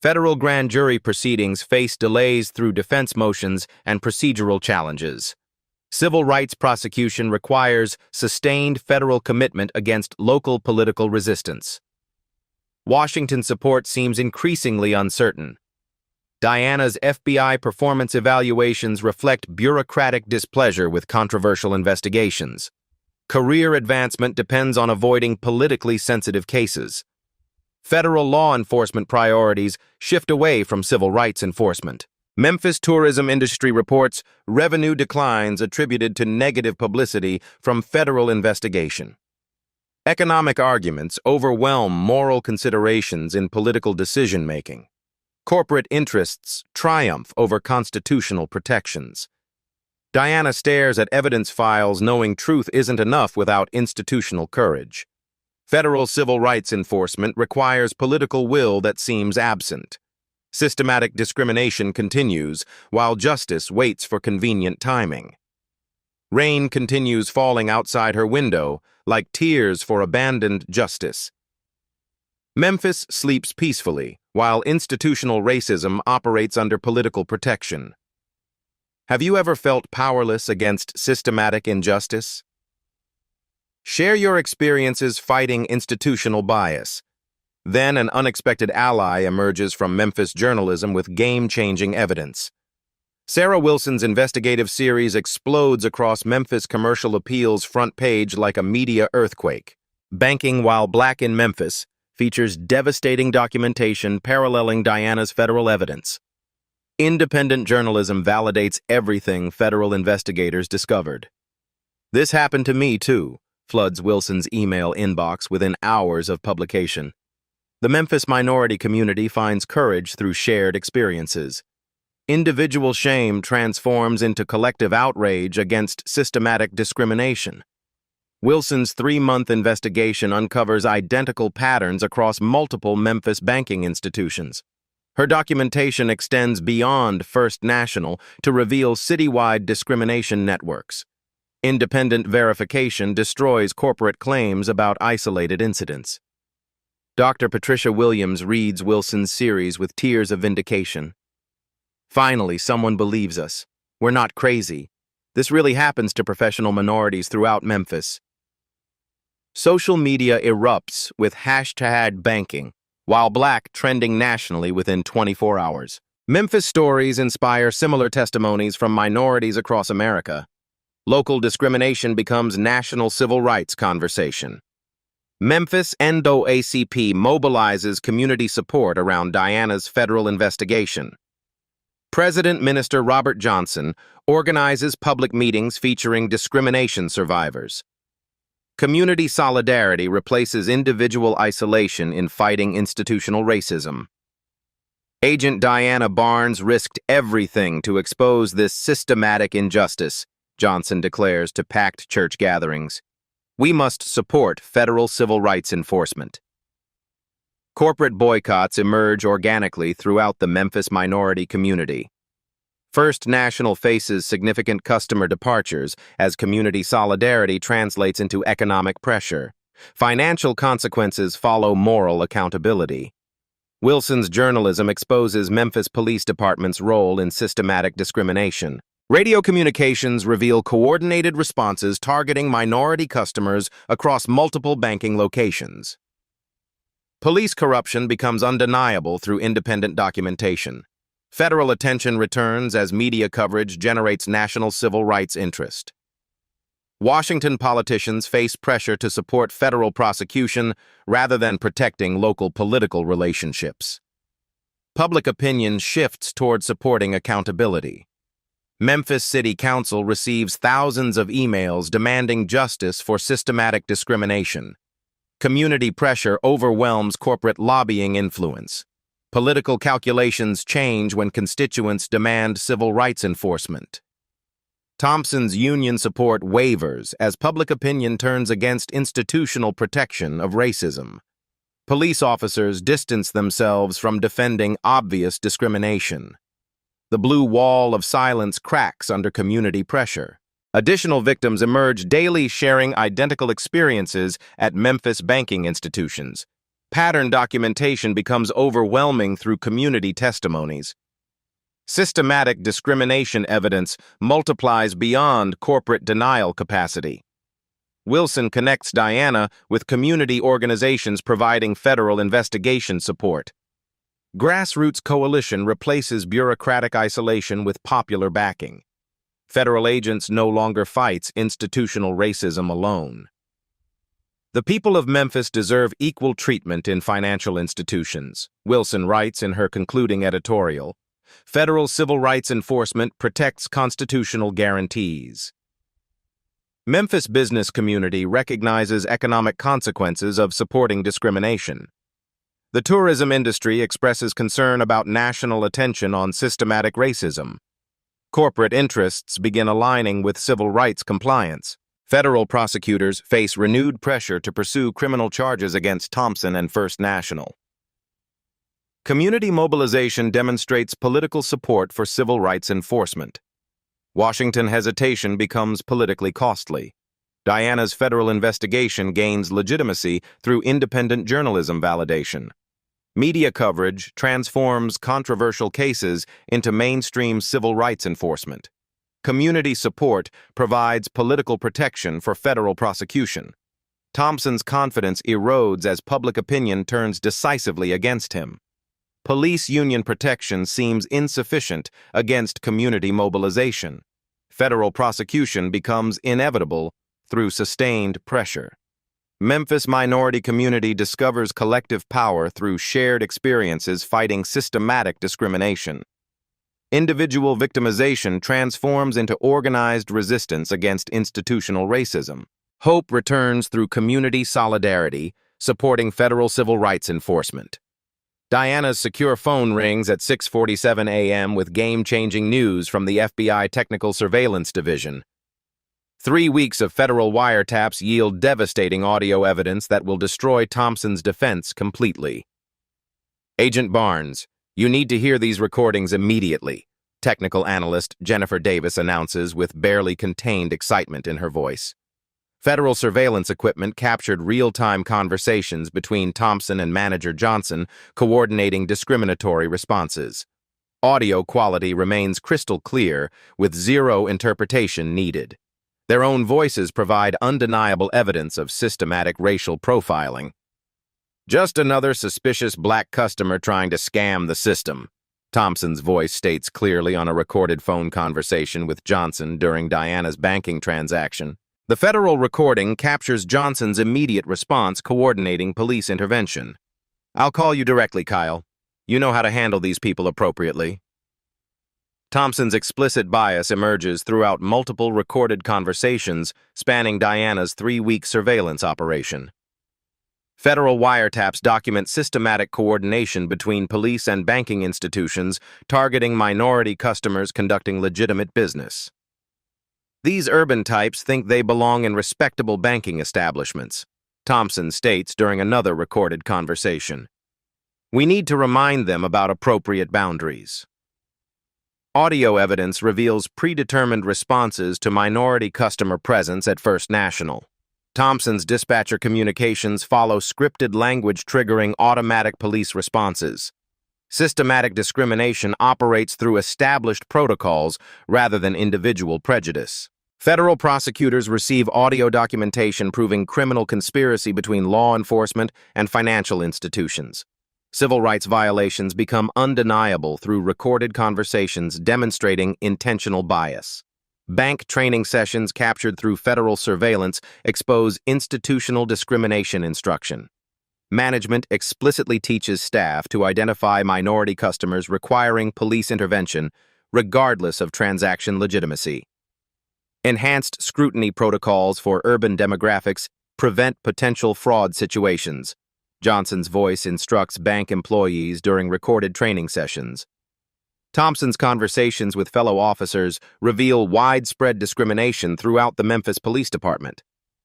Federal grand jury proceedings face delays through defense motions and procedural challenges. Civil rights prosecution requires sustained federal commitment against local political resistance. Washington support seems increasingly uncertain. Diana's FBI performance evaluations reflect bureaucratic displeasure with controversial investigations. Career advancement depends on avoiding politically sensitive cases. Federal law enforcement priorities shift away from civil rights enforcement. Memphis tourism industry reports revenue declines attributed to negative publicity from federal investigation. Economic arguments overwhelm moral considerations in political decision-making. Corporate interests triumph over constitutional protections. Diana stares at evidence files knowing truth isn't enough without institutional courage. Federal civil rights enforcement requires political will that seems absent. Systematic discrimination continues, while justice waits for convenient timing. Rain continues falling outside her window, like tears for abandoned justice. Memphis sleeps peacefully, while institutional racism operates under political protection. Have you ever felt powerless against systematic injustice? Share your experiences fighting institutional bias. Then an unexpected ally emerges from Memphis journalism with game-changing evidence. Sarah Wilson's investigative series explodes across Memphis Commercial Appeal's front page like a media earthquake. Banking While Black in Memphis features devastating documentation paralleling Diana's federal evidence. Independent journalism validates everything federal investigators discovered. "This happened to me, too," floods Wilson's email inbox within hours of publication. The Memphis minority community finds courage through shared experiences. Individual shame transforms into collective outrage against systematic discrimination. Wilson's 3-month investigation uncovers identical patterns across multiple Memphis banking institutions. Her documentation extends beyond First National to reveal citywide discrimination networks. Independent verification destroys corporate claims about isolated incidents. Dr. Patricia Williams reads Wilson's series with tears of vindication. "Finally, someone believes us. We're not crazy. This really happens to professional minorities throughout Memphis." Social media erupts with hashtag banking, while black trending nationally within 24 hours. Memphis stories inspire similar testimonies from minorities across America. Local discrimination becomes national civil rights conversation. Memphis NAACP mobilizes community support around Diana's federal investigation. President Minister Robert Johnson organizes public meetings featuring discrimination survivors. Community solidarity replaces individual isolation in fighting institutional racism. Agent Diana Barnes risked everything to expose this systematic injustice, Johnson declares to packed church gatherings. "We must support federal civil rights enforcement." Corporate boycotts emerge organically throughout the Memphis minority community. First National faces significant customer departures as community solidarity translates into economic pressure. Financial consequences follow moral accountability. Wilson's journalism exposes Memphis Police Department's role in systematic discrimination. Radio communications reveal coordinated responses targeting minority customers across multiple banking locations. Police corruption becomes undeniable through independent documentation. Federal attention returns as media coverage generates national civil rights interest. Washington politicians face pressure to support federal prosecution rather than protecting local political relationships. Public opinion shifts toward supporting accountability. Memphis City Council receives thousands of emails demanding justice for systematic discrimination. Community pressure overwhelms corporate lobbying influence. Political calculations change when constituents demand civil rights enforcement. Thompson's union support wavers as public opinion turns against institutional protection of racism. Police officers distance themselves from defending obvious discrimination. The blue wall of silence cracks under community pressure. Additional victims emerge daily sharing identical experiences at Memphis banking institutions. Pattern documentation becomes overwhelming through community testimonies. Systematic discrimination evidence multiplies beyond corporate denial capacity. Wilson connects Diana with community organizations providing federal investigation support. Grassroots coalition replaces bureaucratic isolation with popular backing. Federal agents no longer fights institutional racism alone. The people of Memphis deserve equal treatment in financial institutions, Wilson writes in her concluding editorial. Federal civil rights enforcement protects constitutional guarantees. Memphis business community recognizes economic consequences of supporting discrimination. The tourism industry expresses concern about national attention on systematic racism. Corporate interests begin aligning with civil rights compliance. Federal prosecutors face renewed pressure to pursue criminal charges against Thompson and First National. Community mobilization demonstrates political support for civil rights enforcement. Washington hesitation becomes politically costly. Diana's federal investigation gains legitimacy through independent journalism validation. Media coverage transforms controversial cases into mainstream civil rights enforcement. Community support provides political protection for federal prosecution. Thompson's confidence erodes as public opinion turns decisively against him. Police union protection seems insufficient against community mobilization. Federal prosecution becomes inevitable through sustained pressure. Memphis minority community discovers collective power through shared experiences fighting systematic discrimination. Individual victimization transforms into organized resistance against institutional racism. Hope returns through community solidarity, supporting federal civil rights enforcement. Diana's secure phone rings at 6:47 a.m. with game-changing news from the FBI Technical Surveillance Division. 3 weeks of federal wiretaps yield devastating audio evidence that will destroy Thompson's defense completely. Agent Barnes, you need to hear these recordings immediately, technical analyst Jennifer Davis announces with barely contained excitement in her voice. Federal surveillance equipment captured real-time conversations between Thompson and Manager Johnson, coordinating discriminatory responses. Audio quality remains crystal clear, with zero interpretation needed. Their own voices provide undeniable evidence of systematic racial profiling. Just another suspicious black customer trying to scam the system, Thompson's voice states clearly on a recorded phone conversation with Johnson during Diana's banking transaction. The federal recording captures Johnson's immediate response coordinating police intervention. I'll call you directly, Kyle. You know how to handle these people appropriately. Thompson's explicit bias emerges throughout multiple recorded conversations spanning Diana's 3-week surveillance operation. Federal wiretaps document systematic coordination between police and banking institutions targeting minority customers conducting legitimate business. These urban types think they belong in respectable banking establishments, Thompson states during another recorded conversation. We need to remind them about appropriate boundaries. Audio evidence reveals predetermined responses to minority customer presence at First National. Thompson's dispatcher communications follow scripted language triggering automatic police responses. Systematic discrimination operates through established protocols rather than individual prejudice. Federal prosecutors receive audio documentation proving criminal conspiracy between law enforcement and financial institutions. Civil rights violations become undeniable through recorded conversations demonstrating intentional bias. Bank training sessions captured through federal surveillance expose institutional discrimination instruction. Management explicitly teaches staff to identify minority customers requiring police intervention, regardless of transaction legitimacy. Enhanced scrutiny protocols for urban demographics prevent potential fraud situations. Johnson's voice instructs bank employees during recorded training sessions. Thompson's conversations with fellow officers reveal widespread discrimination throughout the Memphis Police Department.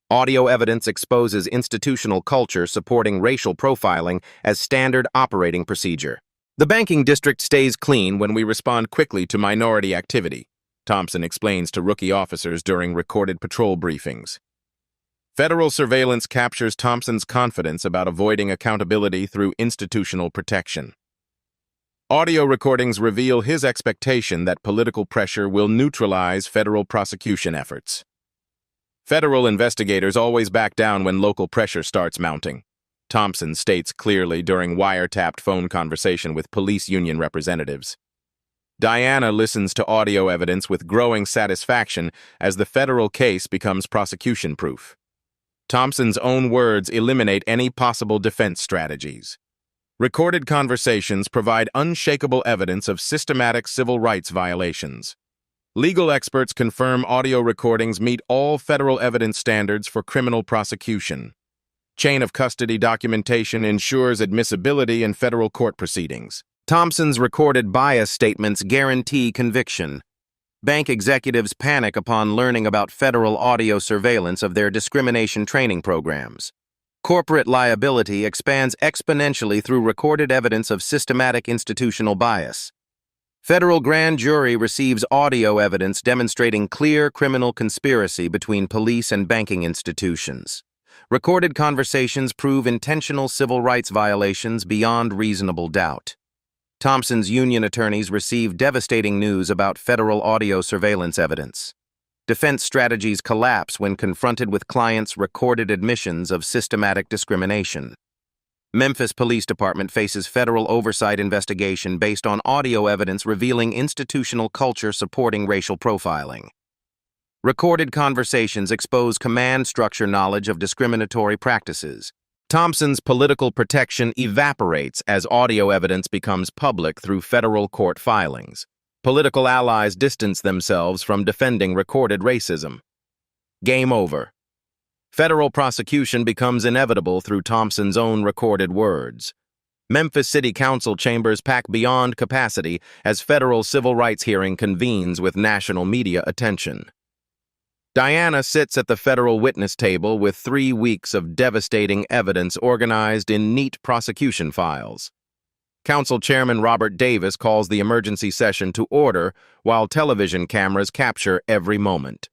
Audio evidence exposes institutional culture supporting racial profiling as standard operating procedure. The banking district stays clean when we respond quickly to minority activity, Thompson explains to rookie officers during recorded patrol briefings. Federal surveillance captures Thompson's confidence about avoiding accountability through institutional protection. Audio recordings reveal his expectation that political pressure will neutralize federal prosecution efforts. Federal investigators always back down when local pressure starts mounting, Thompson states clearly during wiretapped phone conversation with police union representatives. Diana listens to audio evidence with growing satisfaction as the federal case becomes prosecution-proof. Thompson's own words eliminate any possible defense strategies. Recorded conversations provide unshakable evidence of systematic civil rights violations. Legal experts confirm audio recordings meet all federal evidence standards for criminal prosecution. Chain of custody documentation ensures admissibility in federal court proceedings. Thompson's recorded bias statements guarantee conviction. Bank executives panic upon learning about federal audio surveillance of their discrimination training programs. Corporate liability expands exponentially through recorded evidence of systematic institutional bias. Federal grand jury receives audio evidence demonstrating clear criminal conspiracy between police and banking institutions. Recorded conversations prove intentional civil rights violations beyond reasonable doubt. Thompson's union attorneys receive devastating news about federal audio surveillance evidence. Defense strategies collapse when confronted with clients' recorded admissions of systematic discrimination. Memphis Police Department faces federal oversight investigation based on audio evidence revealing institutional culture supporting racial profiling. Recorded conversations expose command structure knowledge of discriminatory practices. Thompson's political protection evaporates as audio evidence becomes public through federal court filings. Political allies distance themselves from defending recorded racism. Game over. Federal prosecution becomes inevitable through Thompson's own recorded words. Memphis City Council chambers pack beyond capacity as federal civil rights hearing convenes with national media attention. Diana sits at the federal witness table with 3 weeks of devastating evidence organized in neat prosecution files. Council Chairman Robert Davis calls the emergency session to order while television cameras capture every moment.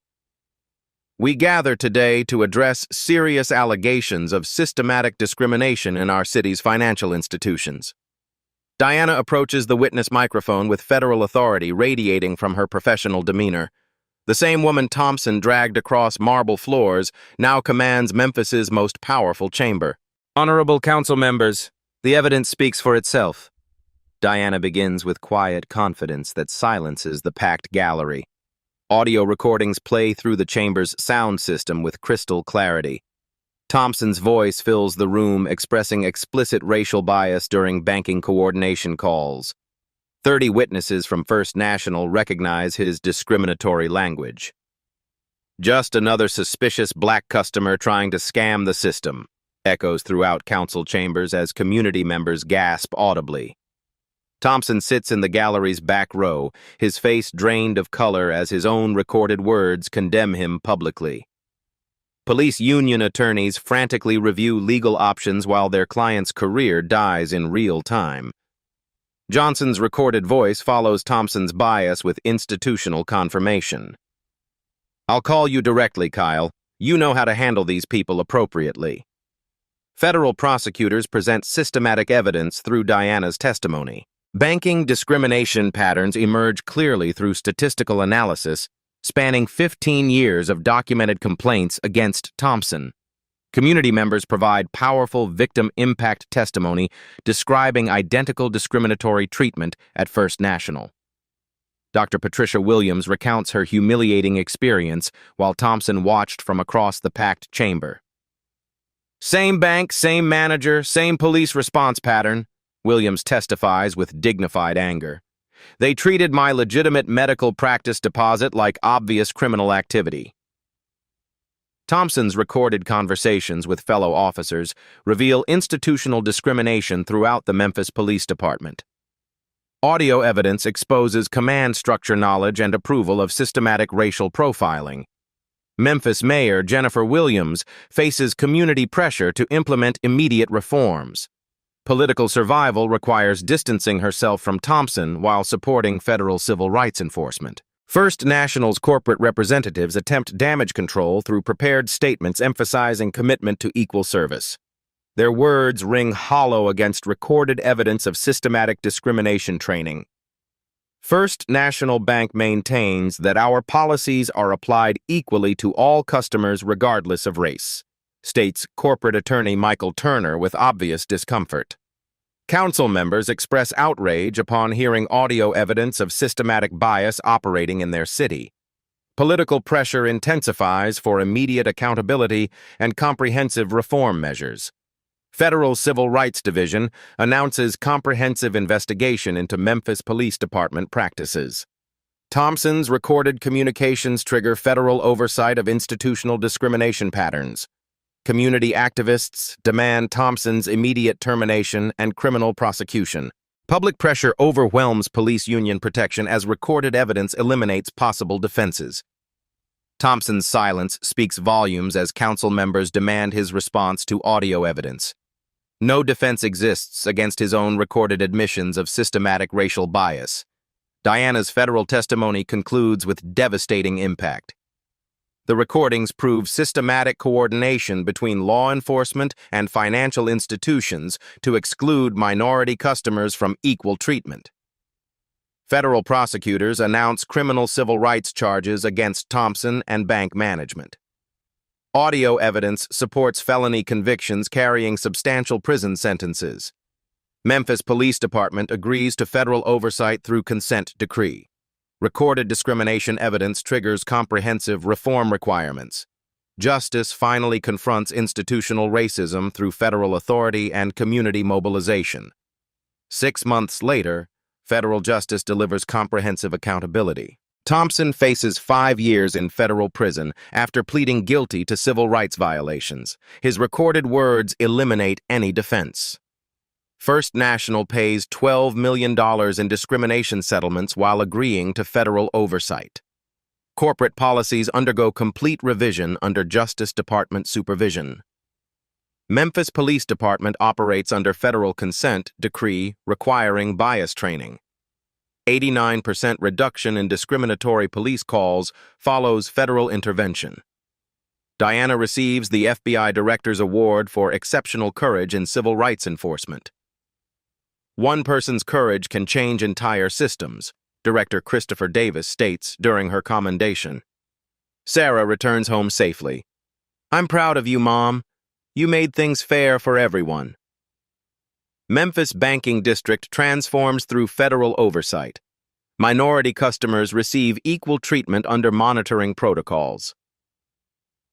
We gather today to address serious allegations of systematic discrimination in our city's financial institutions. Diana approaches the witness microphone with federal authority radiating from her professional demeanor. The same woman Thompson dragged across marble floors now commands Memphis's most powerful chamber. Honorable council members, the evidence speaks for itself. Diana begins with quiet confidence that silences the packed gallery. Audio recordings play through the chamber's sound system with crystal clarity. Thompson's voice fills the room, expressing explicit racial bias during banking coordination calls. 30 witnesses from First National recognize his discriminatory language. Just another suspicious black customer trying to scam the system, echoes throughout council chambers as community members gasp audibly. Thompson sits in the gallery's back row, his face drained of color as his own recorded words condemn him publicly. Police union attorneys frantically review legal options while their client's career dies in real time. Johnson's recorded voice follows Thompson's bias with institutional confirmation. I'll call you directly, Kyle. You know how to handle these people appropriately. Federal prosecutors present systematic evidence through Diana's testimony. Banking discrimination patterns emerge clearly through statistical analysis, spanning 15 years of documented complaints against Thompson. Community members provide powerful victim impact testimony describing identical discriminatory treatment at First National. Dr. Patricia Williams recounts her humiliating experience while Thompson watched from across the packed chamber. Same bank, same manager, same police response pattern, Williams testifies with dignified anger. They treated my legitimate medical practice deposit like obvious criminal activity. Thompson's recorded conversations with fellow officers reveal institutional discrimination throughout the Memphis Police Department. Audio evidence exposes command structure knowledge and approval of systematic racial profiling. Memphis Mayor Jennifer Williams faces community pressure to implement immediate reforms. Political survival requires distancing herself from Thompson while supporting federal civil rights enforcement. First National's corporate representatives attempt damage control through prepared statements emphasizing commitment to equal service. Their words ring hollow against recorded evidence of systematic discrimination training. First National Bank maintains that our policies are applied equally to all customers regardless of race, states corporate attorney Michael Turner with obvious discomfort. Council members express outrage upon hearing audio evidence of systematic bias operating in their city. Political pressure intensifies for immediate accountability and comprehensive reform measures. Federal Civil Rights Division announces comprehensive investigation into Memphis Police Department practices. Thompson's recorded communications trigger federal oversight of institutional discrimination patterns. Community activists demand Thompson's immediate termination and criminal prosecution. Public pressure overwhelms police union protection as recorded evidence eliminates possible defenses. Thompson's silence speaks volumes as council members demand his response to audio evidence. No defense exists against his own recorded admissions of systematic racial bias. Diana's federal testimony concludes with devastating impact. The recordings prove systematic coordination between law enforcement and financial institutions to exclude minority customers from equal treatment. Federal prosecutors announce criminal civil rights charges against Thompson and bank management. Audio evidence supports felony convictions carrying substantial prison sentences. Memphis Police Department agrees to federal oversight through consent decree. Recorded discrimination evidence triggers comprehensive reform requirements. Justice finally confronts institutional racism through federal authority and community mobilization. 6 months later, federal justice delivers comprehensive accountability. Thompson faces 5 years in federal prison after pleading guilty to civil rights violations. His recorded words eliminate any defense. First National pays $12 million in discrimination settlements while agreeing to federal oversight. Corporate policies undergo complete revision under Justice Department supervision. Memphis Police Department operates under federal consent decree requiring bias training. 89% reduction in discriminatory police calls follows federal intervention. Diana receives the FBI Director's Award for Exceptional Courage in Civil Rights Enforcement. One person's courage can change entire systems, Director Christopher Davis states during her commendation. Sarah returns home safely. "I'm proud of you, Mom. You made things fair for everyone." Memphis Banking District transforms through federal oversight. Minority customers receive equal treatment under monitoring protocols.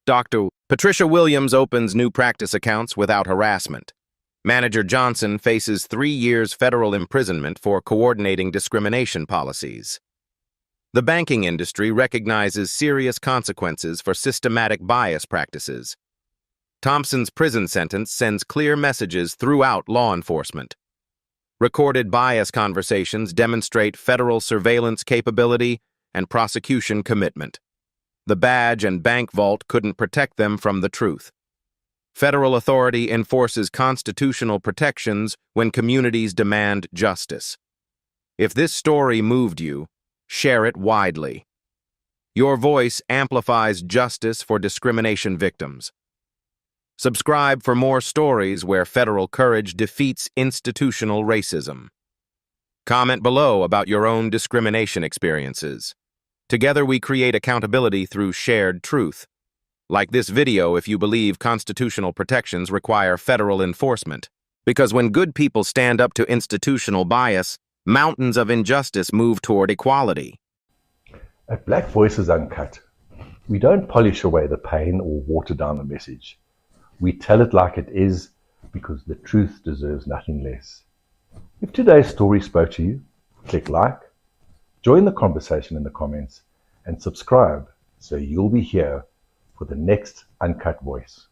Dr. Patricia Williams opens new practice accounts without harassment. Manager Johnson faces 3 years federal imprisonment for coordinating discrimination policies. The banking industry recognizes serious consequences for systematic bias practices. Thompson's prison sentence sends clear messages throughout law enforcement. Recorded bias conversations demonstrate federal surveillance capability and prosecution commitment. The badge and bank vault couldn't protect them from the truth. Federal authority enforces constitutional protections when communities demand justice. If this story moved you, share it widely. Your voice amplifies justice for discrimination victims. Subscribe for more stories where federal courage defeats institutional racism. Comment below about your own discrimination experiences. Together we create accountability through shared truth. Like this video if you believe constitutional protections require federal enforcement. Because when good people stand up to institutional bias, mountains of injustice move toward equality. At Black Voices Uncut, we don't polish away the pain or water down the message. We tell it like it is because the truth deserves nothing less. If today's story spoke to you, click like, join the conversation in the comments, and subscribe so you'll be here for the next Uncut Voice.